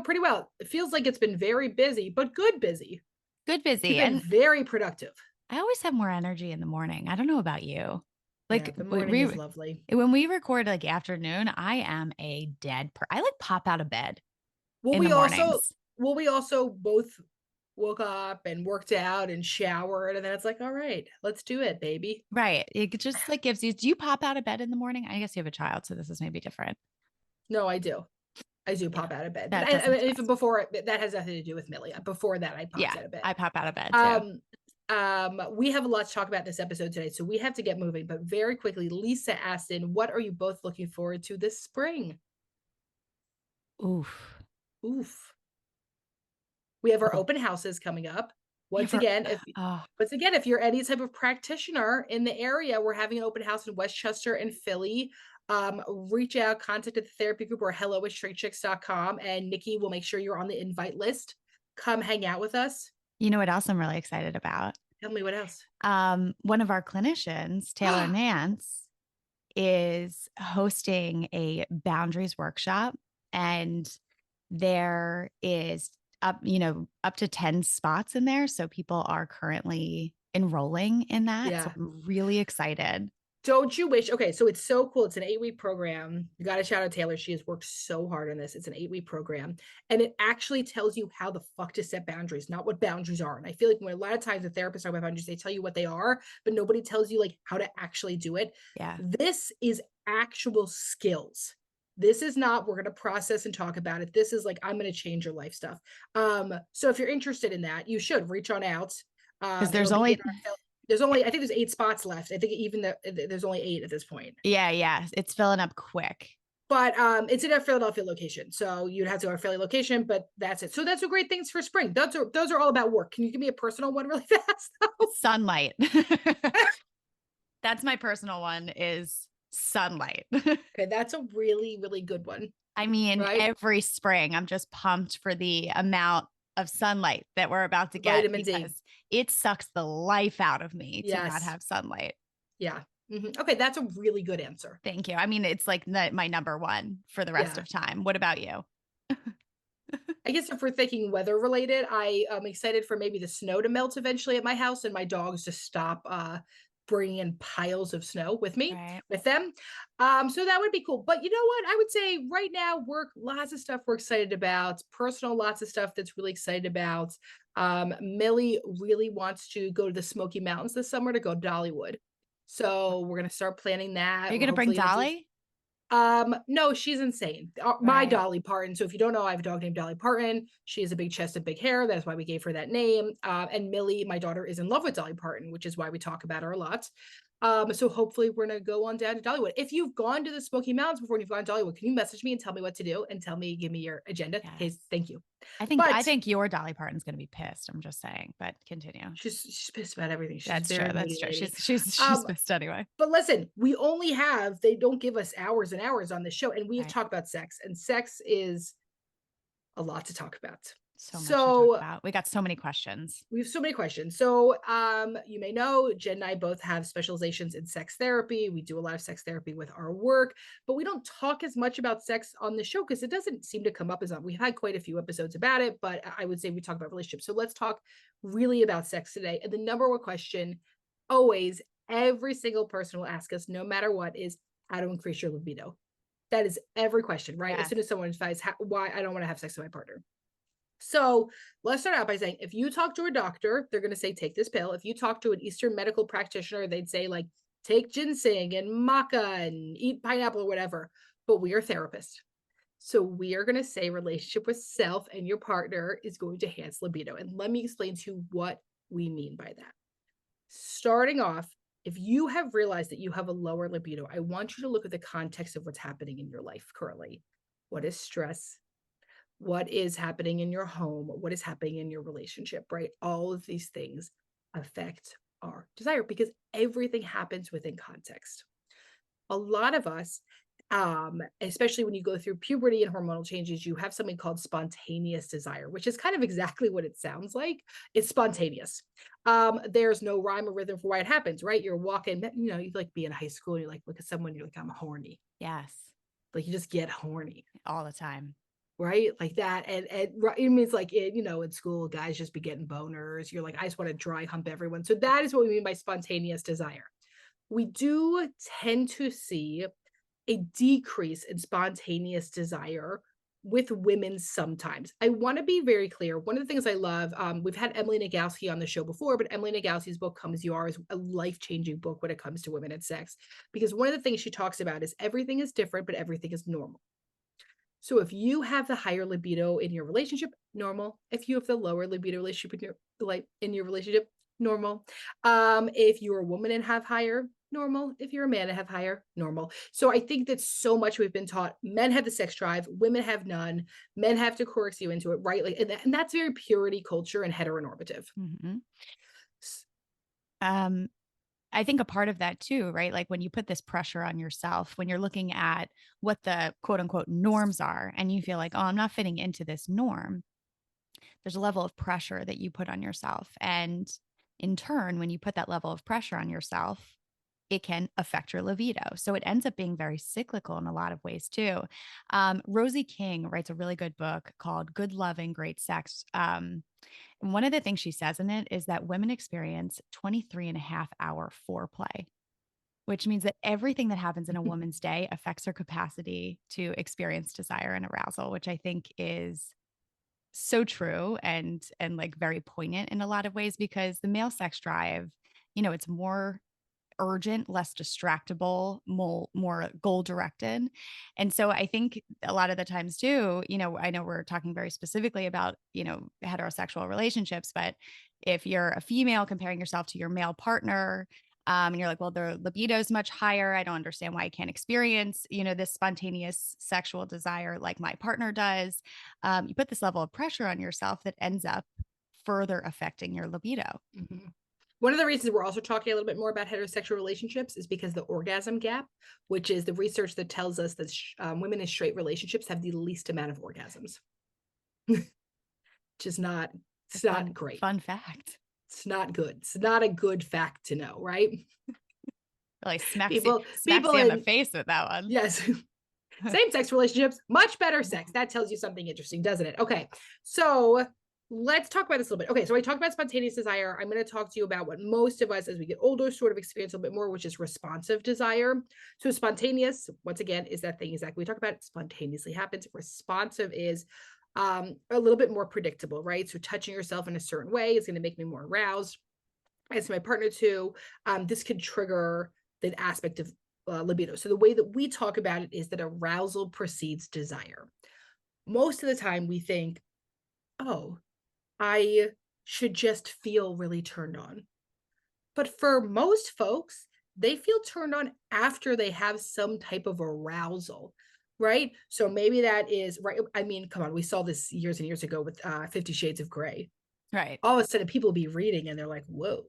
Pretty well. It feels like it's been very busy, but good busy. Good You've busy. been And very productive. I always have more energy in the morning. I don't know about you. Yeah, Like the we, morning is we lovely. when we record like afternoon, I am a I like pop out of bed Well, in the we also mornings. we also both woke up and worked out and showered, and then it's like, all right, let's do it, baby. Right. It just like gives you, do you pop out of bed in the morning? I guess you have a child, so this is maybe different. No, I do. I do Yeah. pop out of bed, but That I doesn't mean, even surprise me. before that has nothing to do with Millie. Before that, I popped Yeah. out of bed. I pop out of bed too. Um, we have a lot to talk about this episode today, so we have to get moving. But very quickly, Lisa asked in, "What are you both looking forward to this spring?" Oof. Oof. We have our Well, open houses coming up. we Once have our, again, if oh, once again, if you're any type of practitioner in the area, we're having an open house in Westchester and Philly. Reach out, contact the therapy group or hello@shrinkchicks.com, and Nikki will make sure you're on the invite list. Come hang out with us. you know what else I'm really excited about? Tell me what else. One of our clinicians, Taylor Nance, is hosting a boundaries workshop, and there is up to 10 spots in there. So people are currently enrolling in that. So Yeah. I'm really excited. Don't you wish? Okay, so it's so cool. It's an 8-week program. You got to shout out Taylor. She has worked so hard on this. It's an 8-week program, and it actually tells you how the fuck to set boundaries, not what boundaries are. And I feel like when a lot of times the therapists talk about boundaries, they tell you what they are, but nobody tells you like how to actually do it. Yeah. This is actual skills. This is not we're going to process and talk about it. This is like I'm going to change your life stuff. So if you're interested in that, you should reach on out. Because It'll there's be in only, our there's only I think there's 8 spots left. I think even there's only 8 at this point. yeah, it's filling up quick. But it's in our Philadelphia location, so you'd have to go to our Philly location. But that's it. So that's a great things for spring. Those are all about work. Can you give me a personal one really fast? Sunlight. That's my personal one is sunlight. Okay, that's a really really good one, I mean, right? every spring, I'm just pumped for the amount of sunlight that we're about to get Vitamin D. because it sucks the life out of me to not Yes. have sunlight. Yeah. Okay, that's a really good answer. Thank you. I mean, it's like my number one for the rest Yeah. of time. What about you? I guess if we're thinking weather related, I am excited for maybe the snow to melt eventually at my house and my dogs to stop bringing in piles of snow Right. with them. So that would be cool. But you know what? I would say right now, work lots of stuff we're excited about. Personal, lots of stuff that's really excited about. Millie really wants to go to the Smoky Mountains this summer to go to Dollywood. So we're gonna start planning Are that. you We're going to bring hopefully gonna do Dolly? no, she's insane. My Right. Dolly Parton. So if you don't know, I have a dog named Dolly Parton. She has a big chest and big hair. That's why we gave her that name. And Millie, my daughter, is in love with Dolly Parton, which is why we talk about her a lot. So hopefully we're gonna go on down to Dollywood. If you've gone to the Smoky Mountains before and you've gone to Dollywood, can you message me and tell me what to do and give me your agenda? Okay, Yes. thank you. I But think your Dolly Parton's going to be pissed. I'm just saying, but continue. she's pissed about everything. She's a That's true. very That's moody true. lady. She's Um, pissed anyway. But listen, they don't give us hours and hours on this show, and we have Right. talked about sex, and sex is a lot to talk about. So much to talk So about. We got so many questions. we have so many questions. So you may know Jen and I both have specializations in sex therapy. We do a lot of sex therapy with our work, but we don't talk as much about sex on the show because it doesn't seem to come up as much. We've had quite a few episodes about it, but I would say we talk about relationships. So let's talk really about sex today. And the number one question, always, every single person will ask us, no matter what, is how to increase your libido. That is every question, right? As Yes. soon as someone advises why I don't want to have sex with my partner. So let's start out by saying if you talk to a doctor, they're going to say, take this pill. If you talk to an Eastern medical practitioner, they'd say, like, take ginseng and maca and eat pineapple or whatever. But we are therapists. So we are going to say relationship with self and your partner is going to enhance libido. And let me explain to you what we mean by that. Starting off, if you have realized that you have a lower libido, I want you to look at the context of what's happening in your life currently. What is stress? What is happening in your home? What is happening in your relationship, right? All of these things affect our desire because everything happens within context. A lot of us, especially when you go through puberty and hormonal changes, you have something called spontaneous desire, which is kind of exactly what it sounds like. It's spontaneous. There's no rhyme or rhythm for why it happens, right? You're walking, you like be in high school, and you like look at someone, you're like, I'm horny. Yes. Like you just get horny. All the time. right? Like that. And it means like, in school, guys just be getting boners. You're like, I just want to dry hump everyone. So that is what we mean by spontaneous desire. We do tend to see a decrease in spontaneous desire with women sometimes. I want to be very clear. One of the things I love, we've had Emmalee Nagoski on the show before, but Emmalee Nagoski's book, Come As You Are, is a life-changing book when it comes to women and sex. Because one of the things she talks about is everything is different, but everything is normal. So if you have the higher libido in your relationship, normal. If you have the lower libido relationship in your relationship, normal. If you're a woman and have higher, normal. If you're a man and have higher, normal. So I think that so much we've been taught men have the sex drive, women have none, men have to coerce you into it, right? Like, and that's very purity culture and heteronormative. Mm-hmm. I think a part of that too, right? Like when you put this pressure on yourself, when you're looking at what the quote unquote norms are, and you feel like, oh, I'm not fitting into this norm, there's a level of pressure that you put on yourself. And in turn, when you put that level of pressure on yourself, it can affect your libido. So it ends up being very cyclical in a lot of ways too. Rosie King writes a really good book called Good Loving, Great Sex. And one of the things she says in it is that women experience 23.5-hour foreplay, which means that everything that happens in a woman's day affects her capacity to experience desire and arousal, which I think is so true and like very poignant in a lot of ways, because the male sex drive, it's more urgent, less distractible, more goal directed. And so I think a lot of the times too, I know we're talking very specifically about, heterosexual relationships, but if you're a female comparing yourself to your male partner, and you're like, well, their libido is much higher. I don't understand why I can't experience, this spontaneous sexual desire like my partner does. You put this level of pressure on yourself that ends up further affecting your libido. Mm-hmm. One of the reasons we're also talking a little bit more about heterosexual relationships is because the orgasm gap, which is the research that tells us that women in straight relationships have the least amount of orgasms, which is not, it's not great. Fun fact. It's not good. It's not a good fact to know, right? Like smacks you in the face with that one. Yes. Same-sex relationships, much better sex. That tells you something interesting, doesn't it? Okay. So let's talk about this a little bit. Okay, so I talked about spontaneous desire. I'm going to talk to you about what most of us as we get older sort of experience a little bit more, which is responsive desire. So spontaneous, once again, is that thing exactly we talk about. It spontaneously happens. Responsive is a little bit more predictable, right? So touching yourself in a certain way is going to make me more aroused. As my partner too, this could trigger the aspect of libido. So the way that we talk about it is that arousal precedes desire. Most of the time we think, oh, I should just feel really turned on. But for most folks, they feel turned on after they have some type of arousal, right? So maybe that is, right. I mean, come on, we saw this years and years ago with 50 Shades of Grey. Right. All of a sudden people be reading and they're like, whoa.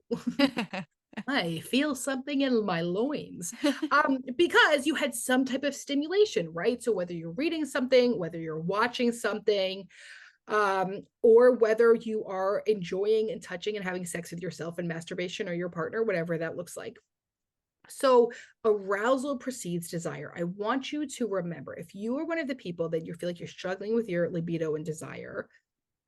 I feel something in my loins because you had some type of stimulation, right? So whether you're reading something, whether you're watching something, or whether you are enjoying and touching and having sex with yourself and masturbation or your partner, whatever that looks like. So arousal precedes desire. I want you to remember, if you are one of the people that you feel like you're struggling with your libido and desire,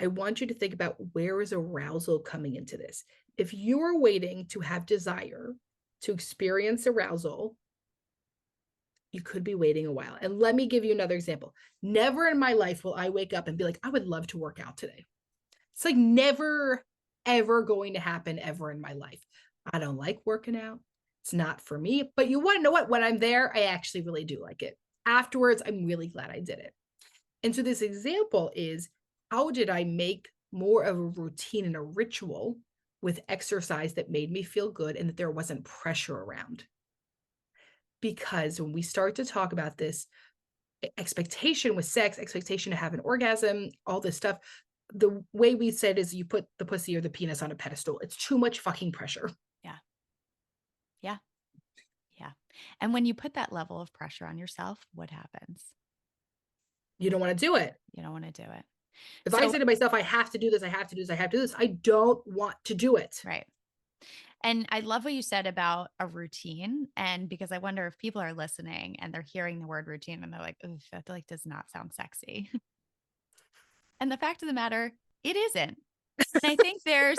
I want you to think about, where is arousal coming into this? If you're waiting to have desire to experience arousal, you could be waiting a while. And let me give you another example. Never in my life will I wake up and be like, I would love to work out today. It's like never, ever going to happen ever in my life. I don't like working out. It's not for me. But you want to know what? When I'm there, I actually really do like it. Afterwards, I'm really glad I did it. And so this example is, how did I make more of a routine and a ritual with exercise that made me feel good and that there wasn't pressure around? Because when we start to talk about this expectation with sex, expectation to have an orgasm, all this stuff, the way we said is you put the pussy or the penis on a pedestal. It's too much fucking pressure. Yeah. Yeah. Yeah. And when you put that level of pressure on yourself, what happens? You don't want to do it. You don't want to do it. If I say to myself, I have to do this, I have to do this, I have to do this, I don't want to do it. Right. And I love what you said about a routine. And because I wonder if people are listening and they're hearing the word routine and they're like, oh, that like does not sound sexy. And the fact of the matter, it isn't. And I think there's,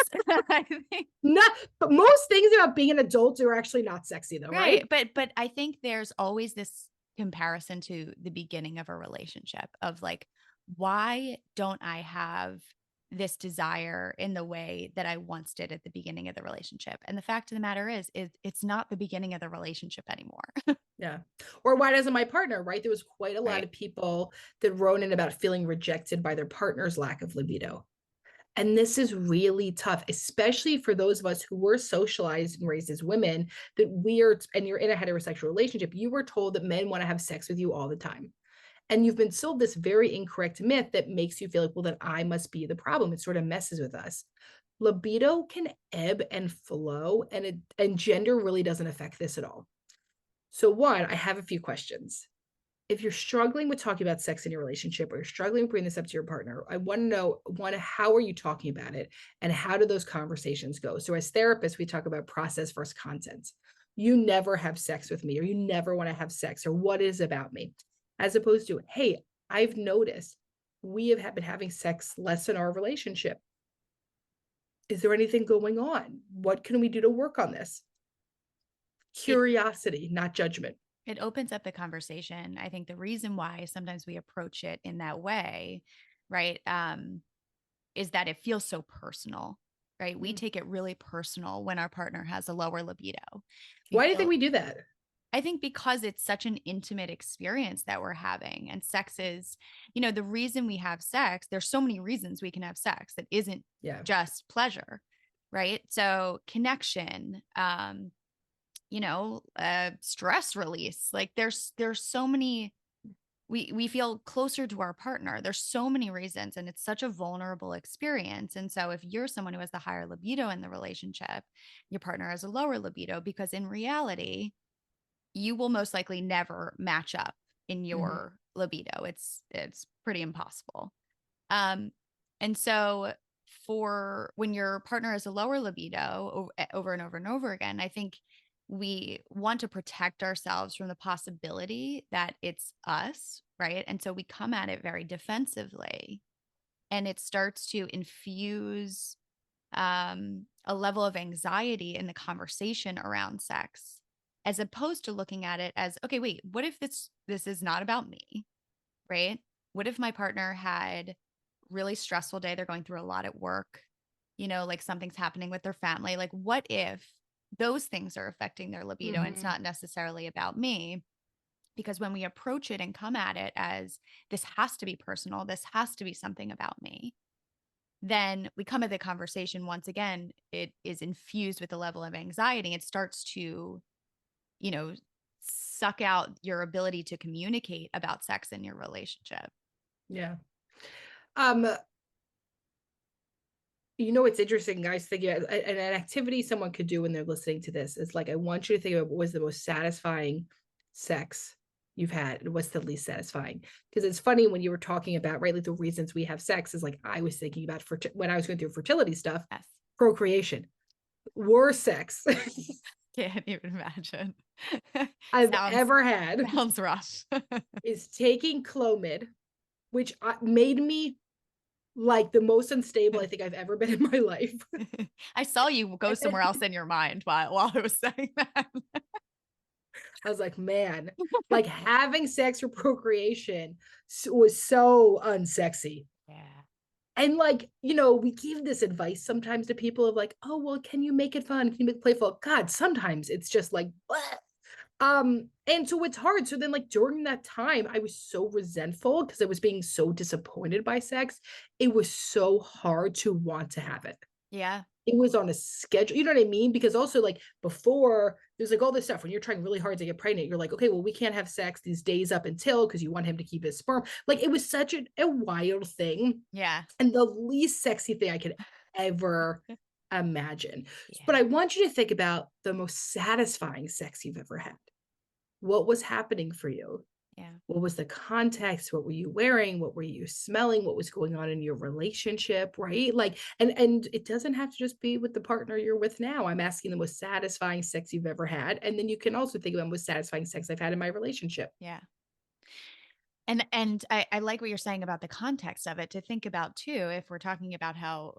I think, Not, but most things about being an adult are actually not sexy though, right? right. But I think there's always this comparison to the beginning of a relationship of like, why don't I have this desire in the way that I once did at the beginning of the relationship? And the fact of the matter is it's not the beginning of the relationship anymore. Yeah. Or why doesn't my partner, right? There was quite a lot Right. of people that wrote in about feeling rejected by their partner's lack of libido. And this is really tough, especially for those of us who were socialized and raised as women, that and you're in a heterosexual relationship, you were told that men want to have sex with you all the time. And you've been sold this very incorrect myth that makes you feel like, well, then I must be the problem. It sort of messes with us. Libido can ebb and flow, and gender really doesn't affect this at all. So one, I have a few questions. If you're struggling with talking about sex in your relationship, or you're struggling with bringing this up to your partner, I want to know, one, how are you talking about it, and how do those conversations go? So as therapists, we talk about process versus content. You never have sex with me, or you never want to have sex, or what is about me, as opposed to, hey, I've noticed we have been having sex less in our relationship. Is there anything going on? What can we do to work on this? It Curiosity, not judgment. it opens up the conversation. I think the reason why sometimes we approach it in that way, right, is that it feels so personal, right? We take it really personal when our partner has a lower libido. We Why do you think feel, we do that? I think because it's such an intimate experience that we're having, and sex is, the reason we have sex, there's so many reasons we can have sex that isn't Yeah. just pleasure, right? So connection, stress release, like there's so many, we feel closer to our partner. There's so many reasons, and it's such a vulnerable experience. And so if you're someone who has the higher libido in the relationship, your partner has a lower libido, because in reality, you will most likely never match up in Mhm. your libido. It's pretty impossible. Um, and so for when your partner has a lower libido over and over and over again, I think we want to protect ourselves from the possibility that it's us, right? And so we come at it very defensively, and it starts to infuse a level of anxiety in the conversation around sex, as opposed to looking at it as, okay, wait, what if this is not about me, right? What if my partner had really stressful day, they're going through a lot at work, like something's happening with their family, like what if those things are affecting their libido and it's Mhm. not necessarily about me? Because when we approach it and come at it as, this has to be personal, this has to be something about me, then we come at the conversation, once again, it is infused with a level of anxiety. It starts to, you know, suck out your ability to communicate about sex in your relationship. Yeah. Um, it's interesting, guys, thinking about an activity someone could do when they're listening to this is like, I want you to think about what was the most satisfying sex you've had and what's the least satisfying. Because it's funny when you were talking about, right, like the reasons we have sex is like, I was thinking about when I was going through fertility stuff, Yes. procreation, worst sex Can't even imagine. I've sounds ever had sounds rough. is taking Clomid, which made me like the most unstable I think I've ever been in my life. I saw you go And then somewhere else in your mind while I was saying that. I was like, man, like having sex for procreation was so unsexy. Yeah. And like, we give this advice sometimes to people of like, oh, well, can you make it fun? Can you make it playful? God, sometimes it's just like, what? And so it's hard. So then, like, during that time, I was so resentful because I was being so disappointed by sex. It was so hard to want to have it. Yeah. It was on a schedule. You know what I mean? Because also, like, before there's like all this stuff when you're trying really hard to get pregnant, you're like, okay, well, we can't have sex these days up until, because you want him to keep his sperm. Like, it was such a wild thing, Yeah. and the least sexy thing I could ever imagine. Yeah. But I want you to think about the most satisfying sex you've ever had. What was happening for you? Yeah. What was the context? What were you wearing? What were you smelling? What was going on in your relationship? Right? Like, and it doesn't have to just be with the partner you're with now. I'm asking the most satisfying sex you've ever had. And then you can also think about the most satisfying sex I've had in my relationship. Yeah. And I like what you're saying about the context of it, to think about too, if we're talking about how,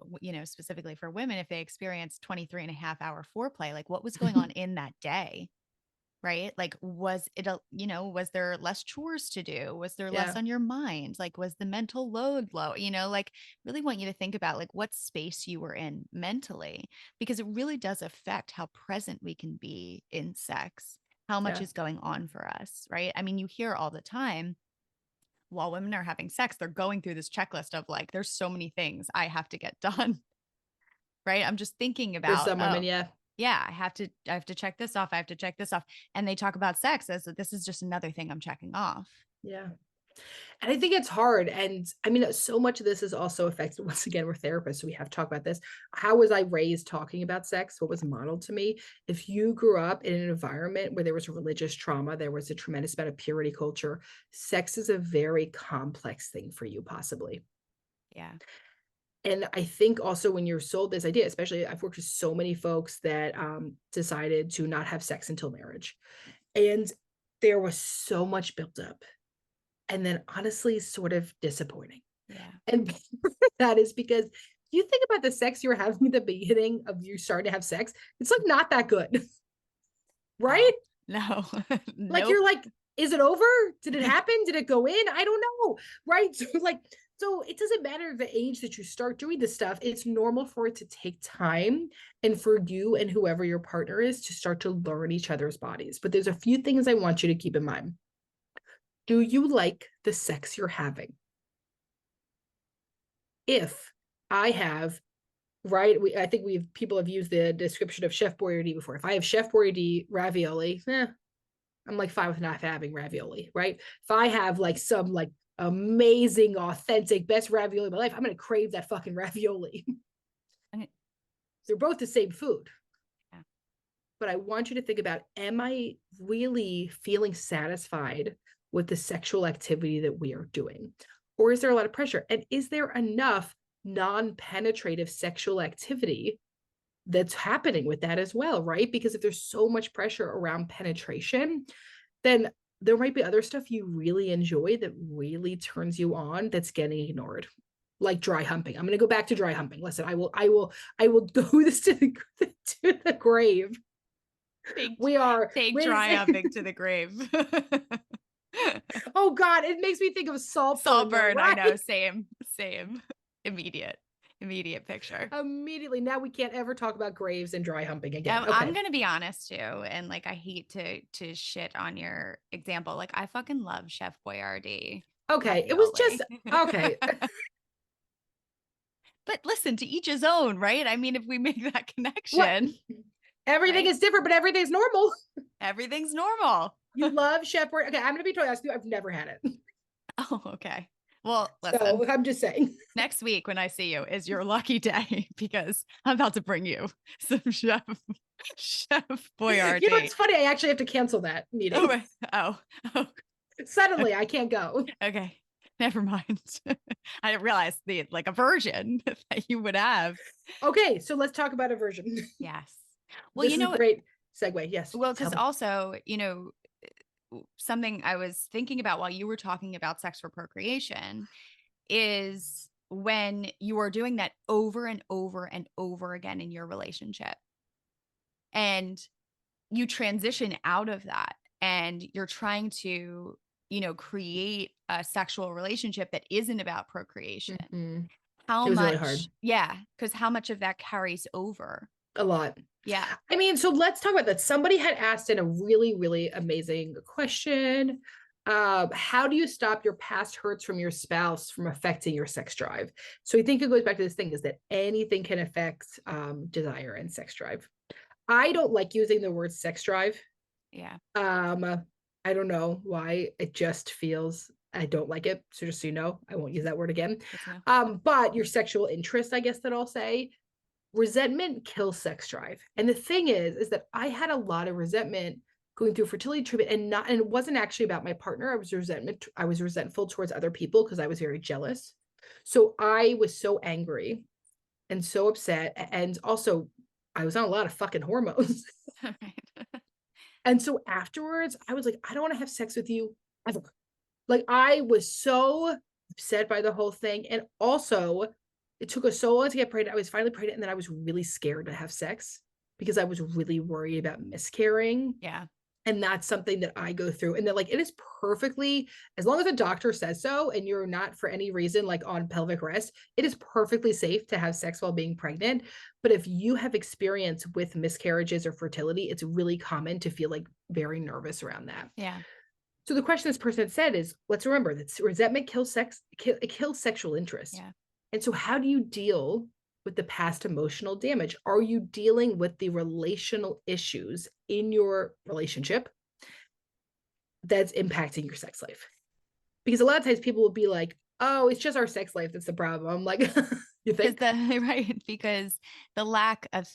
specifically for women, if they experience 23 and a half hour foreplay, like what was going on in that day, right? Like, was it was there less chores to do? Was there less Yeah, on your mind? Like, was the mental load low? Like, really want you to think about like what space you were in mentally, because it really does affect how present we can be in sex, how much yeah, is going on for us, right? I mean, you hear all the time while women are having sex, they're going through this checklist of like, there's so many things I have to get done, right? I'm just thinking for about, some women, oh, yeah. yeah, I have to check this off. I have to check this off. And they talk about sex as this is just another thing I'm checking off. Yeah. And I think it's hard. And I mean, so much of this is also affected. Once again, we're therapists, so we have to talk about this. How was I raised talking about sex? What was modeled to me? If you grew up in an environment where there was religious trauma, there was a tremendous amount of purity culture, sex is a very complex thing for you, possibly. Yeah. And I think also when you're sold this idea, especially I've worked with so many folks that decided to not have sex until marriage. And there was so much built up. And then honestly, sort of disappointing. Yeah. And that is because you think about the sex you were having at the beginning of you starting to have sex, it's like not that good, right? Oh, no. Like Nope. you're like, is it over? Did it happen? Did it go in? I don't know. Right. So it doesn't matter the age that you start doing this stuff. It's normal for it to take time and for you and whoever your partner is to start to learn each other's bodies. But there's a few things I want you to keep in mind. Do you like the sex you're having? If I have, right, I think people have used the description of Chef Boyardee before. If I have Chef Boyardee ravioli, I'm like fine with not having ravioli, right? If I have like some like amazing, authentic, best ravioli of my life, I'm gonna crave that fucking ravioli. Okay. They're both the same food. Yeah. But I want you to think about, am I really feeling satisfied with the sexual activity that we are doing? Or is there a lot of pressure? And is there enough non-penetrative sexual activity that's happening with that as well, right? Because if there's so much pressure around penetration, then there might be other stuff you really enjoy that really turns you on that's getting ignored, like dry humping. I'm going to go back to dry humping. Listen, I will go this to the grave. Take, We are take dry raising. humping to the grave. Oh God, it makes me think of Saltburn, though, Saltburn. I right? know. Same. Immediate picture. Immediately. Now we can't ever talk about graves and dry humping again. I'm Okay. gonna be honest too, and like I hate to shit on your example. Like I fucking love Chef Boyardee Okay. It was just ravioli. okay. But listen, to each his own, right? I mean, if we make that What? connection, Everything right? is different, but everything's normal. Everything's normal. You love Chef Boyardee. Okay, I'm gonna be totally honest with you. I've never had it. Oh, okay. Well, listen, So I'm just saying. next week when I see you is your lucky day because I'm about to bring you some Chef You know, Boyardee. it's funny. I actually have to cancel that Oh, meeting. wait. Oh, Suddenly I can't go. okay. Never mind. I didn't realize the like aversion that you would have. Okay, so let's talk about aversion. Yes. Well, This is a great segue. Yes, well, tell because me. also, something I was thinking about while you were talking about sex for procreation is when you are doing that over and over and over again in your relationship and you transition out of that and you're trying to, create a sexual relationship that isn't about procreation. Mhm. How It was really much, hard. yeah, because how much of that carries over? A lot. Yeah. I mean, so let's talk about that. Somebody had asked in a really, really amazing question. How do you stop your past hurts from your spouse from affecting your sex drive? So I think it goes back to this thing is that anything can affect desire and sex drive. I don't like using the word sex drive. Yeah. I don't know why. It just feels I don't like it. So just so you know, I won't use that word again. Good to know. But your sexual interest, I guess that I'll say, resentment kills sex drive. And the thing is that I had a lot of resentment going through fertility treatment and it wasn't actually about my partner. I was resentful towards other people because I was very jealous. So I was so angry and so upset. And also I was on a lot of fucking hormones. Right. And so afterwards, I was like, I don't want to have sex with you ever. Like, I was so upset by the whole thing. And also, it took us so long to get pregnant. I was finally pregnant, and then I was really scared to have sex because I was really worried about miscarrying. Yeah. And that's something that I go through. And that, like, it is perfectly, as long as a doctor says so, and you're not for any reason like on pelvic rest, it is perfectly safe to have sex while being pregnant. But if you have experience with miscarriages or fertility, it's really common to feel like very nervous around that. Yeah. So the question this person had said is, let's remember that resentment kills it kills sexual interest. Yeah. And so how do you deal with the past emotional damage? Are you dealing with the relational issues in your relationship that's impacting your sex life? Because a lot of times people will be like, oh, it's just our sex life that's the problem. I'm like, you Because think? right, because the lack of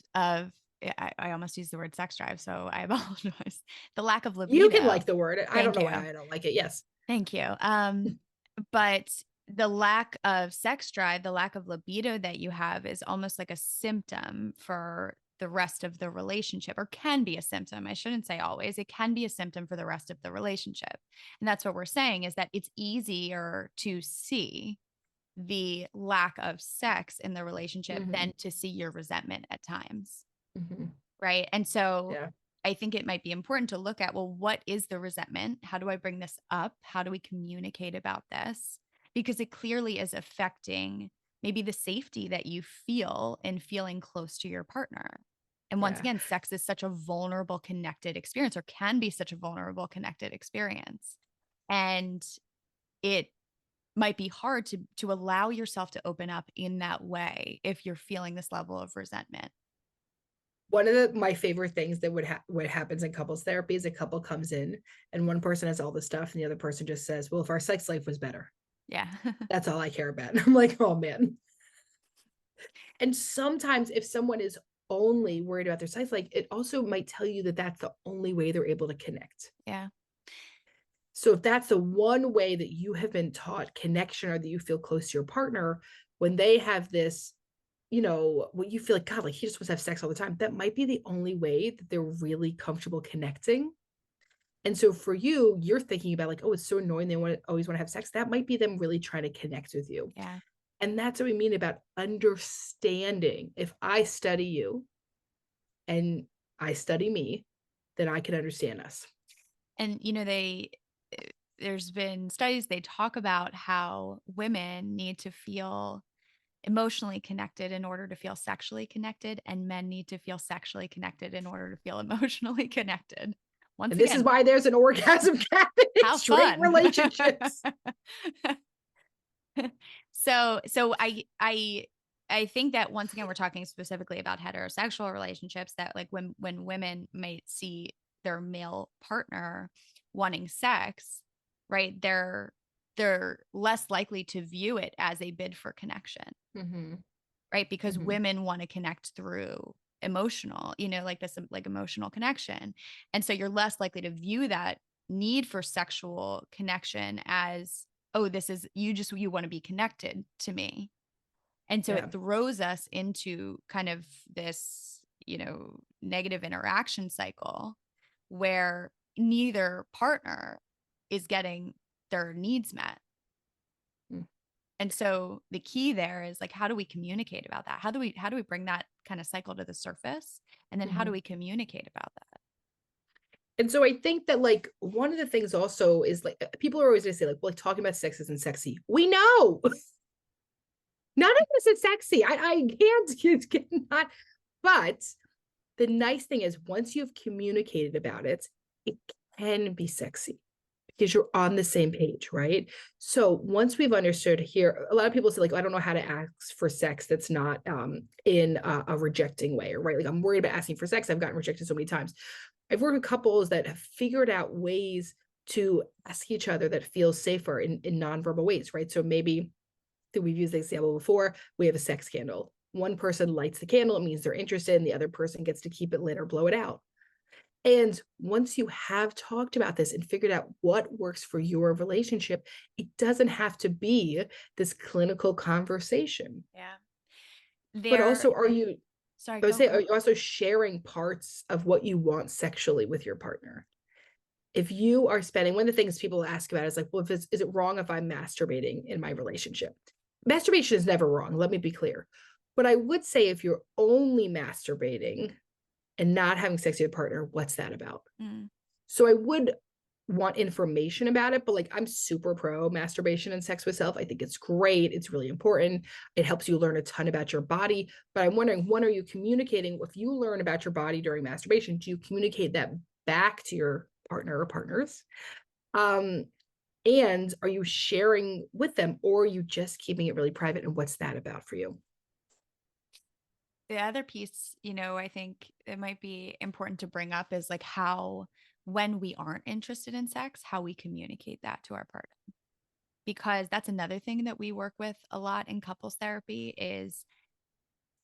I almost used the word sex drive, so I apologize. The lack of You can libido. like the word. I don't Thank know you. why I don't like it. Yes. Thank you. But the lack of sex drive, the lack of libido that you have is almost like a symptom for the rest of the relationship, or can be a symptom. I shouldn't say always. It can be a symptom for the rest of the relationship. And that's what we're saying, is that it's easier to see the lack of sex in the relationship Mm-hmm. than to see your resentment at times. Mm-hmm. Right. And so Yeah. I think it might be important to look at, well, what is the resentment? How do I bring this up? How do we communicate about this? Because it clearly is affecting maybe the safety that you feel in feeling close to your partner. And once Yeah. again, sex is such a vulnerable, connected experience, or can be such a vulnerable, connected experience. And it might be hard to allow yourself to open up in that way if you're feeling this level of resentment. One of my favorite things that what happens in couples therapy is a couple comes in and one person has all the stuff and the other person just says, well, if our sex life was better, Yeah. that's all I care about. And I'm like, oh man. And sometimes if someone is only worried about their sex life, it also might tell you that that's the only way they're able to connect. Yeah. So if that's the one way that you have been taught connection, or that you feel close to your partner, when they have this, what you feel like, God, like he just wants to have sex all the time, that might be the only way that they're really comfortable connecting. And so for you, you're thinking about like, oh, it's so annoying. They always want to have sex. That might be them really trying to connect with you. Yeah. And that's what we mean about understanding. If I study you and I study me, then I can understand us. And there's been studies, they talk about how women need to feel emotionally connected in order to feel sexually connected, and men need to feel sexually connected in order to feel emotionally connected. Once And this is again, why there's an orgasm gap in how straight fun. relationships. So I think that once again, we're talking specifically about heterosexual relationships, that like when women might see their male partner wanting sex, right? They're less likely to view it as a bid for connection, Mm-hmm. right? Because Mm-hmm. women want to connect through emotional, like this, like emotional connection. And so you're less likely to view that need for sexual connection as, oh, this is you want to be connected to me. And so Yeah. it throws us into kind of this, negative interaction cycle where neither partner is getting their needs met. Mm. And so the key there is like, how do we communicate about that? How do we bring that kind of cycle to the surface? And then how do Mm-hmm. we communicate about that? And so I think that like one of the things also is like people are always gonna say like, well, like, talking about sex isn't sexy. We know none of this is sexy. I can't not. But the nice thing is once you've communicated about it, it can be sexy because you're on the same page, right? So once we've understood here, a lot of people say like, oh, I don't know how to ask for sex that's not in a rejecting way, right? Like I'm worried about asking for sex. I've gotten rejected so many times. I've worked with couples that have figured out ways to ask each other that feels safer in nonverbal ways, right? So maybe that we've used the example before, we have a sex candle. One person lights the candle, it means they're interested, and the other person gets to keep it lit or blow it out. And once you have talked about this and figured out what works for your relationship, it doesn't have to be this clinical conversation. Yeah. But There, also, sorry, I would go. say, are you also sharing parts of what you want sexually with your partner? if you are spending, one of the things people ask about is like, well, is it wrong if I'm masturbating in my relationship? Masturbation is never wrong. Let me be clear. But I would say if you're only masturbating and not having sex with your partner, what's that about? Mm. So I would want information about it, but like I'm super pro masturbation and sex with self. I think it's great. It's really important. It helps you learn a ton about your body. But I'm wondering, when are you communicating? If you learn about your body during masturbation, do you communicate that back to your partner or partners? And are you sharing with them, or are you just keeping it really private? And what's that about for you? The other piece, I think it might be important to bring up is like how, when we aren't interested in sex, how we communicate that to our partner. Because that's another thing that we work with a lot in couples therapy is,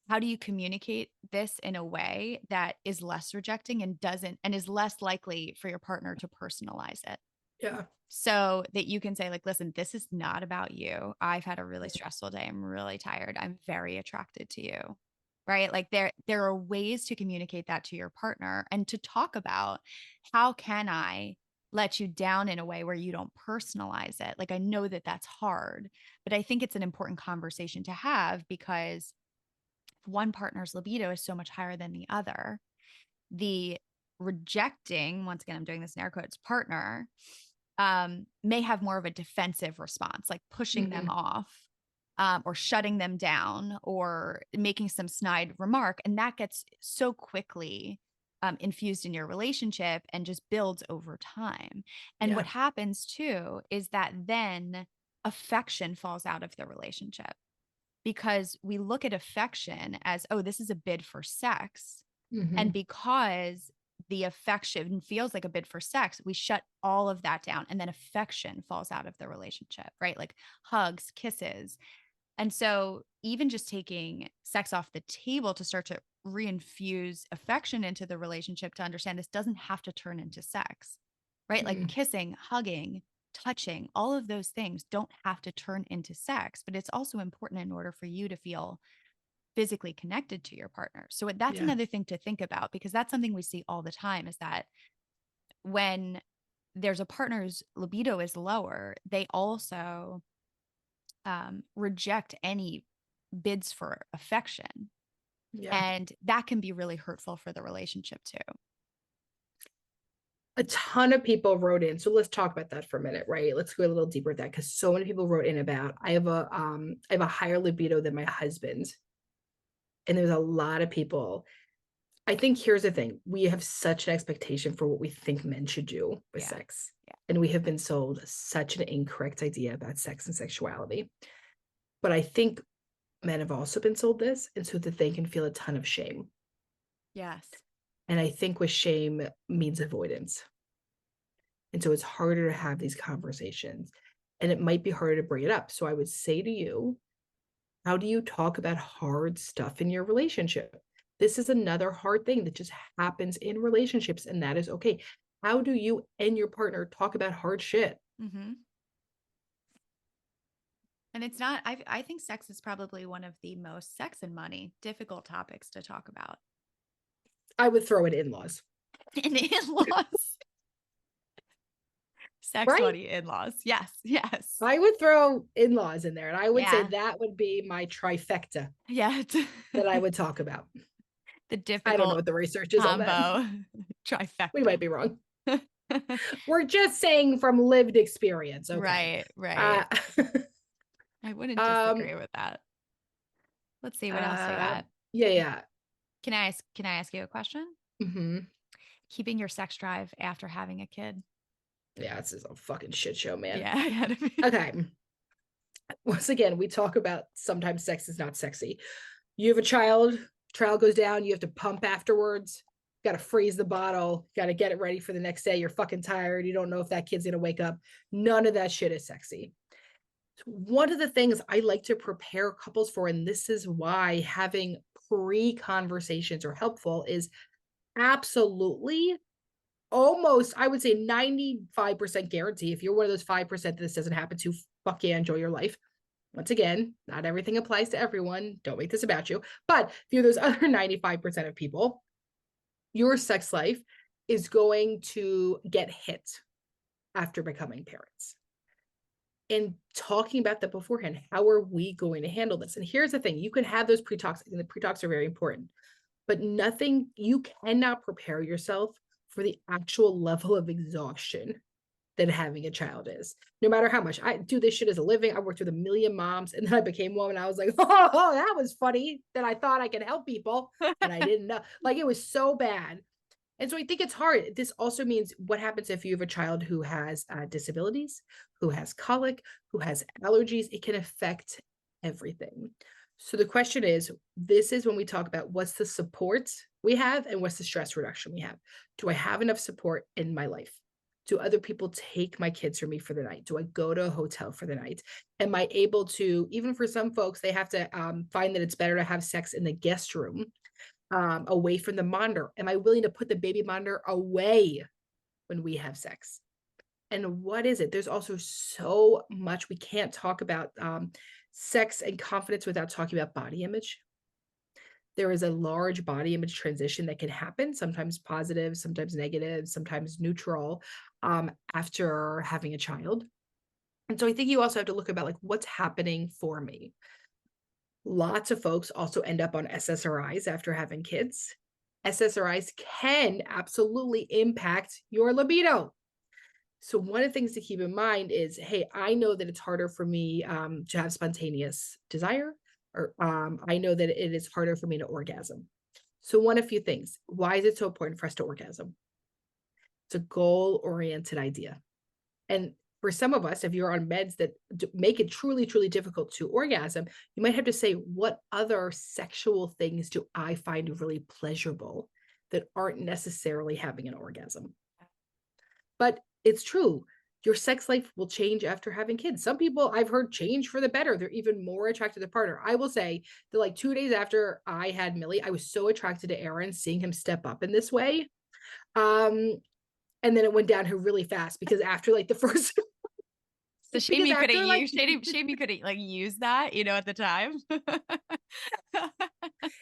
how do you communicate this in a way that is less rejecting and is less likely for your partner to personalize it? Yeah. So that you can say like, listen, this is not about you. I've had a really stressful day. I'm really tired. I'm very attracted to you. Right? Like there are ways to communicate that to your partner and to talk about, how can I let you down in a way where you don't personalize it? Like, I know that that's hard, but I think it's an important conversation to have, because if one partner's libido is so much higher than the other, the rejecting, once again, I'm doing this in air quotes, partner may have more of a defensive response, like pushing them off, or shutting them down, or making some snide remark. And that gets so quickly infused in your relationship and just builds over time. And Yeah. what happens too is that then affection falls out of the relationship, because we look at affection as, oh, this is a bid for sex. And because the affection feels like a bid for sex, we shut all of that down. And then affection falls out of the relationship, right? Like hugs, kisses. And so even just taking sex off the table to start to reinfuse affection into the relationship, to understand this doesn't have to turn into sex, right? Like kissing, hugging, touching, all of those things don't have to turn into sex, but it's also important in order for you to feel physically connected to your partner. So that's Yeah. another thing to think about, because that's something we see all the time, is that when there's a partner's libido is lower, they also reject any bids for affection. Yeah. And that can be really hurtful for the relationship too. A ton of people wrote in. So let's talk about that for a minute, right? Let's go a little deeper at that, because so many people wrote in about, I have a higher libido than my husband. And there's a lot of people. I think here's the thing. We have such an expectation for what we think men should do with sex. Yeah. And we have been sold such an incorrect idea about sex and sexuality. But I think men have also been sold this, and so that they can feel a ton of shame. Yes. And I think with shame means avoidance. And so it's harder to have these conversations, and it might be harder to bring it up. So I would say to you, how do you talk about hard stuff in your relationship? This is another hard thing that just happens in relationships, and that is okay. How do you and your partner talk about hard shit? Mm-hmm. And it's not, I think sex is probably one of the most, sex and money, difficult topics to talk about. I would throw in in-laws. And in-laws. Sex, Right? money, in-laws. Yes. Yes. I would throw in-laws in there, and I would say Yeah. that would be my trifecta Yeah. that I would talk about. The I don't know difficult what the research is on that. combo. We Trifecta. might be wrong. We're just saying from lived experience. Okay. Right. Uh, Right. I wouldn't um, disagree with that. Let's see what else we uh, got. yeah, yeah. Can I ask you a question? Keeping your sex drive after having a kid. Yeah, this is a fucking shit show, man. Yeah, I had to be. Okay. Once again, we talk about sometimes sex is not sexy. You have a child, trial goes down, you have to pump afterwards, got to freeze the bottle, got to get it ready for the next day. You're fucking tired. You don't know if that kid's going to wake up. None of that shit is sexy. One of the things I like to prepare couples for, and this is why having pre-conversations are helpful, is absolutely, almost, I would say 95% guarantee, if you're one of those 5% that this doesn't happen to, fuck yeah, enjoy your life. Once again, not everything applies to everyone. Don't make this about you. But if you're those other 95% of people, your sex life is going to get hit after becoming parents. And talking about that beforehand, how are we going to handle this? And here's the thing, you can have those pre-talks, and the pre-talks are very important, but you cannot prepare yourself for the actual level of exhaustion that having a child is. No matter how much I do this shit as a living, I worked with a million moms, and then I became one, and I was like, oh, that was funny that I thought I could help people, and I didn't know. Like, it was so bad. And so I think it's hard. This also means what happens if you have a child who has disabilities, who has colic, who has allergies. It can affect everything. So the question is, this is when we talk about what's the support we have and what's the stress reduction we have. Do I have enough support in my life? Do other people take my kids from me for the night? Do I go to a hotel for the night? Am I able to, even for some folks, they have to find that it's better to have sex in the guest room, away from the monitor. Am I willing to put the baby monitor away when we have sex? And what is it? There's also so much we can't talk about sex and confidence without talking about body image. There is a large body image transition that can happen, sometimes positive, sometimes negative, sometimes neutral, after having a child. And so I think you also have to look about like what's happening for me. Lots of folks also end up on SSRIs after having kids. SSRIs can absolutely impact your libido. So one of the things to keep in mind is, hey, I know that it's harder for me to have spontaneous desire, or I know that it is harder for me to orgasm. So one of a few things. Why is it so important for us to orgasm? It's a goal-oriented idea. And for some of us, if you're on meds that make it truly, truly difficult to orgasm, you might have to say, what other sexual things do I find really pleasurable that aren't necessarily having an orgasm? But it's true. Your sex life will change after having kids. Some people I've heard change for the better. They're even more attracted to their partner. I will say that like 2 days after I had Millie, I was so attracted to Aaron, seeing him step up in this way. And then it went downhill really fast because after like the first So shame because you could after have like used shame you could have like used that, at the time.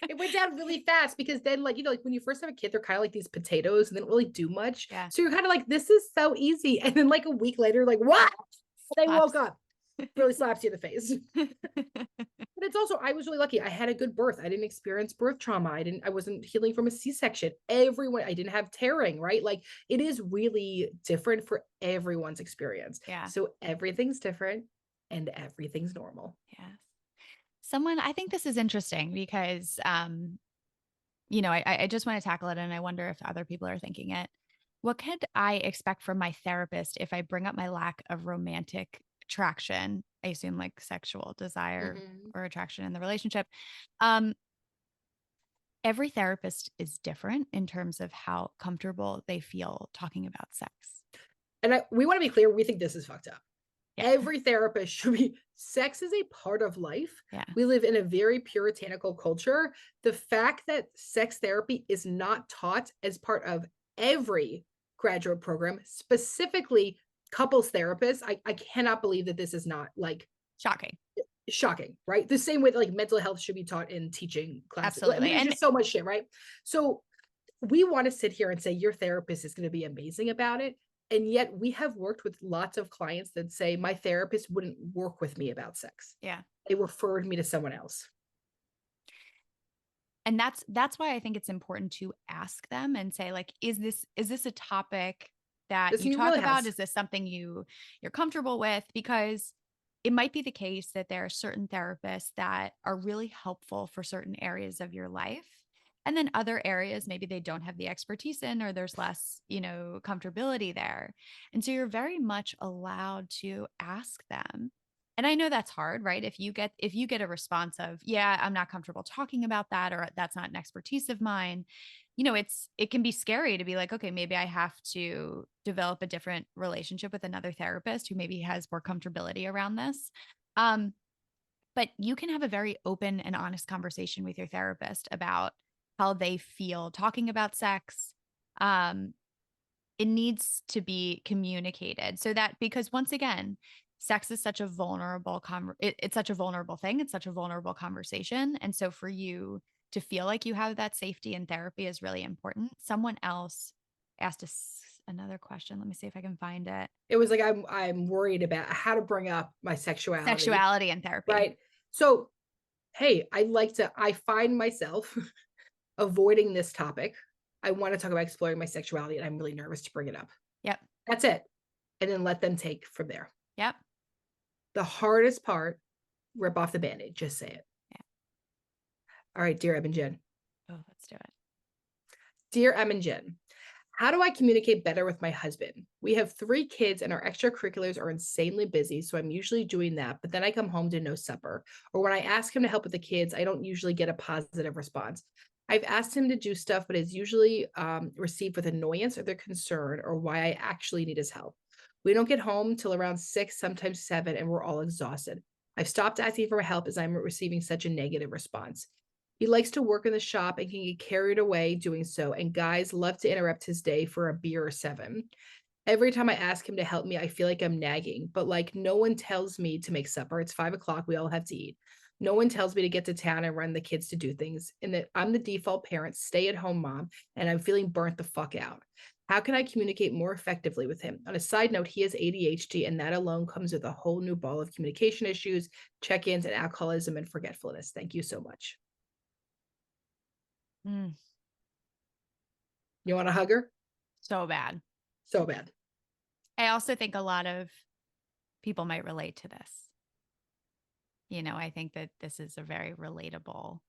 it went down really fast because then like like when you first have a kid, they're kind of like these potatoes and they don't really do much. Yeah. So you're kind of like, this is so easy. And then like a week later, like, what? They woke up. Really slaps you in the face. But it's also, I was really lucky. I had a good birth. I didn't experience birth trauma. I wasn't healing from a C-section. I didn't have tearing, right? Like it is really different for everyone's experience. Yeah. So everything's different and everything's normal. Yes. I think this is interesting because, I just want to tackle it and I wonder if other people are thinking it. What could I expect from my therapist if I bring up my lack of romantic attraction? I assume like sexual desire or attraction in the relationship. Every therapist is different in terms of how comfortable they feel talking about sex. And we want to be clear, we think this is fucked up. Yeah. Every therapist should be, sex is a part of life. Yeah. We live in a very puritanical culture. The fact that sex therapy is not taught as part of every graduate program, specifically couples therapists, I cannot believe that this is not like shocking, right? The same way that like mental health should be taught in teaching classes. Absolutely. There's just so much shit, right? So we want to sit here and say your therapist is going to be amazing about it. And yet we have worked with lots of clients that say my therapist wouldn't work with me about sex. Yeah. They referred me to someone else. And that's why I think it's important to ask them and say, like, is this a topic that you talk about? Is this something you're comfortable with? Because it might be the case that there are certain therapists that are really helpful for certain areas of your life. And then other areas, maybe they don't have the expertise in, or there's less, comfortability there. And so you're very much allowed to ask them. And I know that's hard, right? If you get a response of, yeah, I'm not comfortable talking about that, or that's not an expertise of mine, it can be scary to be like, okay, maybe I have to develop a different relationship with another therapist who maybe has more comfortability around this. But you can have a very open and honest conversation with your therapist about how they feel talking about sex. It needs to be communicated so that, because once again, sex is such a vulnerable it's such a vulnerable thing. It's such a vulnerable conversation. And so for you to feel like you have that safety in therapy is really important. Someone else asked us another question. Let me see if I can find it. It was like, I'm worried about how to bring up my sexuality. Sexuality and therapy. Right. So, hey, I find myself avoiding this topic. I want to talk about exploring my sexuality and I'm really nervous to bring it up. Yep. That's it. And then let them take from there. Yep. The hardest part, rip off the Band-Aid. Just say it. Yeah. All right, dear Em and Jen. Oh, let's do it. Dear Em and Jen, how do I communicate better with my husband? We have 3 kids and our extracurriculars are insanely busy, so I'm usually doing that, but then I come home to no supper. Or when I ask him to help with the kids, I don't usually get a positive response. I've asked him to do stuff, but it's usually received with annoyance or their concern or why I actually need his help. We don't get home till around 6, sometimes 7, and we're all exhausted. I've stopped asking for help as I'm receiving such a negative response. He likes to work in the shop and can get carried away doing so, and guys love to interrupt his day for a beer or 7. Every time I ask him to help me, I feel like I'm nagging, but like no one tells me to make supper. It's 5 o'clock. We all have to eat. No one tells me to get to town and run the kids to do things, and that I'm the default parent, stay-at-home mom, and I'm feeling burnt the fuck out. How can I communicate more effectively with him? On a side note, he has ADHD, and that alone comes with a whole new ball of communication issues, check-ins, and alcoholism and forgetfulness. Thank you so much. Mm, You want to hug her? so bad. So bad. I also think a lot of people might relate to this. You know, I think that this is a very relatable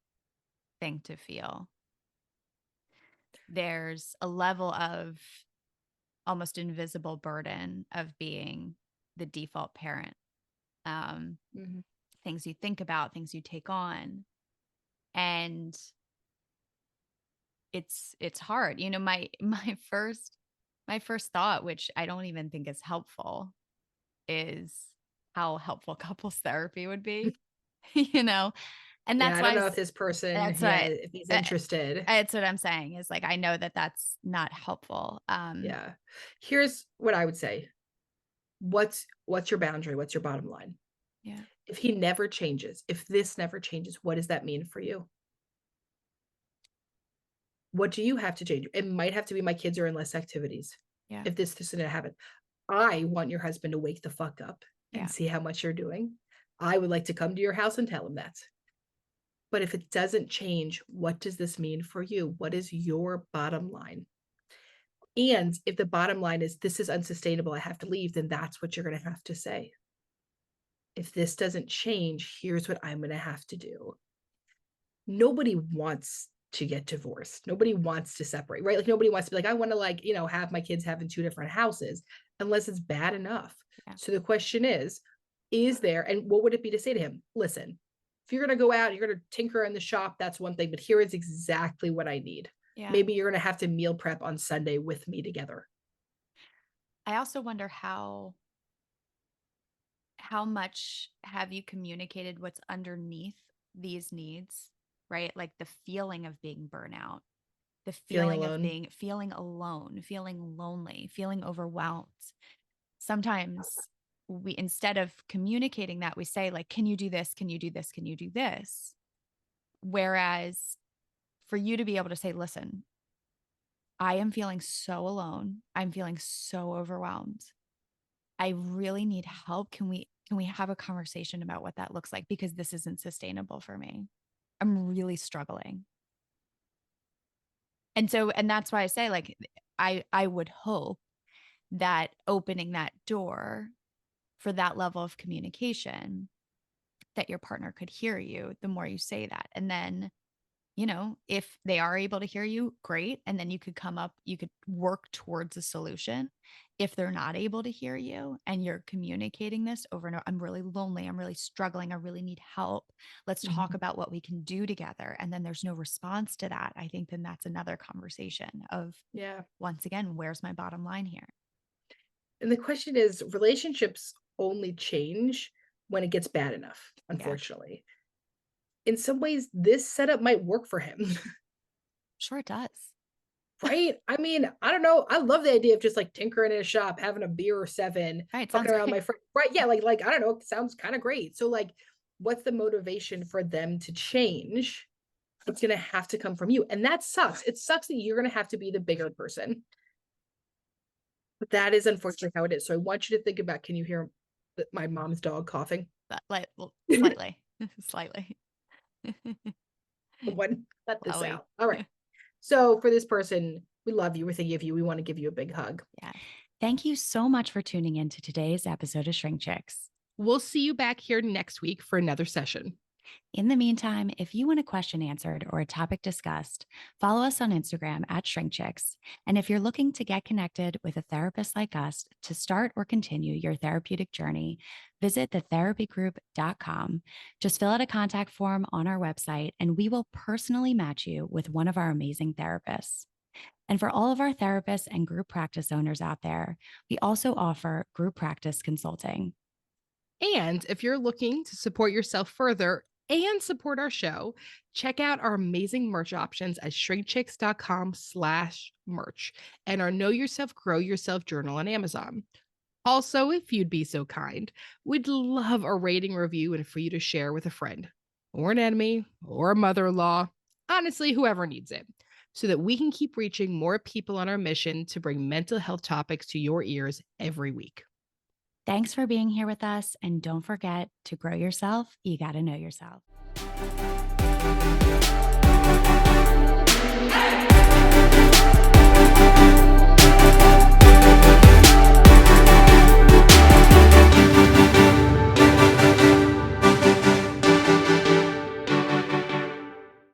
thing to feel. There's a level of almost invisible burden of being the default parent. Things you think about, things you take on. And it's hard. You know, my first thought, which I don't even think is helpful, is how helpful couples therapy would be. You know, and Yeah, that's I why don't know if this person, that's yeah, what if he's interested. that's what I'm saying is like, I know that that's not helpful. Yeah. Here's what I would say. What's your boundary? What's your bottom line? Yeah. If he never changes, if this never changes, what does that mean for you? What do you have to change? It might have to be my kids are in less activities. Yeah. If this doesn't happen, I want your husband to wake the fuck up and Yeah. see how much you're doing. I would like to come to your house and tell him that. But if it doesn't change, what does this mean for you? What is your bottom line? And if the bottom line is this is unsustainable, I have to leave, then that's what you're going to have to say. If this doesn't change, here's what I'm going to have to do. Nobody wants to get divorced. Nobody wants to separate, right? Like nobody wants to be like, I want to like, have my kids have in 2 different houses unless it's bad enough. Yeah. So the question is there, and what would it be to say to him? Listen, if you're going to go out, you're going to tinker in the shop, that's one thing, but here is exactly what I need. Yeah. Maybe you're going to have to meal prep on Sunday with me together. I also wonder how much have you communicated what's underneath these needs, right? Like the feeling of being burnout, the feeling of feeling alone, feeling lonely, feeling overwhelmed. Sometimes we, instead of communicating that, we say like, can you do this? Can you do this? Can you do this? Whereas for you to be able to say, listen, I am feeling so alone. I'm feeling so overwhelmed. I really need help. Can we have a conversation about what that looks like? Because this isn't sustainable for me. I'm really struggling. And that's why I say like, I would hope that opening that door for that level of communication, that your partner could hear you the more you say that. And then, if they are able to hear you, great. And then you could work towards a solution. If they're not able to hear you and you're communicating this over and over, I'm really lonely, I'm really struggling, I really need help. Let's talk about what we can do together. And then there's no response to that. I think then that's another conversation of, once again, where's my bottom line here? And the question is, relationships only change when it gets bad enough, unfortunately. Yeah. In some ways, this setup might work for him. Sure it does. Right? I mean, I don't know. I love the idea of just like tinkering in a shop, having a beer or 7, right, fucking around my friend. Right. Yeah. Like, I don't know. It sounds kind of great. So like, what's the motivation for them to change? It's going to have to come from you. And that sucks. It sucks that you're going to have to be the bigger person. But that is unfortunately how it is. So I want you to think about, can you hear my mom's dog coughing? Like, slightly, slightly. One, cut this Chloe. out. All right. So for this person, we love you. We're thinking of you. We want to give you a big hug. Yeah. Thank you so much for tuning in to today's episode of Shrink Chicks. We'll see you back here next week for another session. In the meantime, if you want a question answered or a topic discussed, follow us on Instagram at ShrinkChicks. And if you're looking to get connected with a therapist like us to start or continue your therapeutic journey, visit thetherapygroup.com. Just fill out a contact form on our website, and we will personally match you with one of our amazing therapists. And for all of our therapists and group practice owners out there, we also offer group practice consulting. And if you're looking to support yourself further and support our show, check out our amazing merch options at shrinkchicks.com/merch and our Know Yourself, Grow Yourself journal on Amazon. Also, if you'd be so kind, we'd love a rating, review, and for you to share with a friend or an enemy or a mother-in-law, honestly, whoever needs it, so that we can keep reaching more people on our mission to bring mental health topics to your ears every week. Thanks for being here with us. And don't forget to grow yourself. You got to know yourself.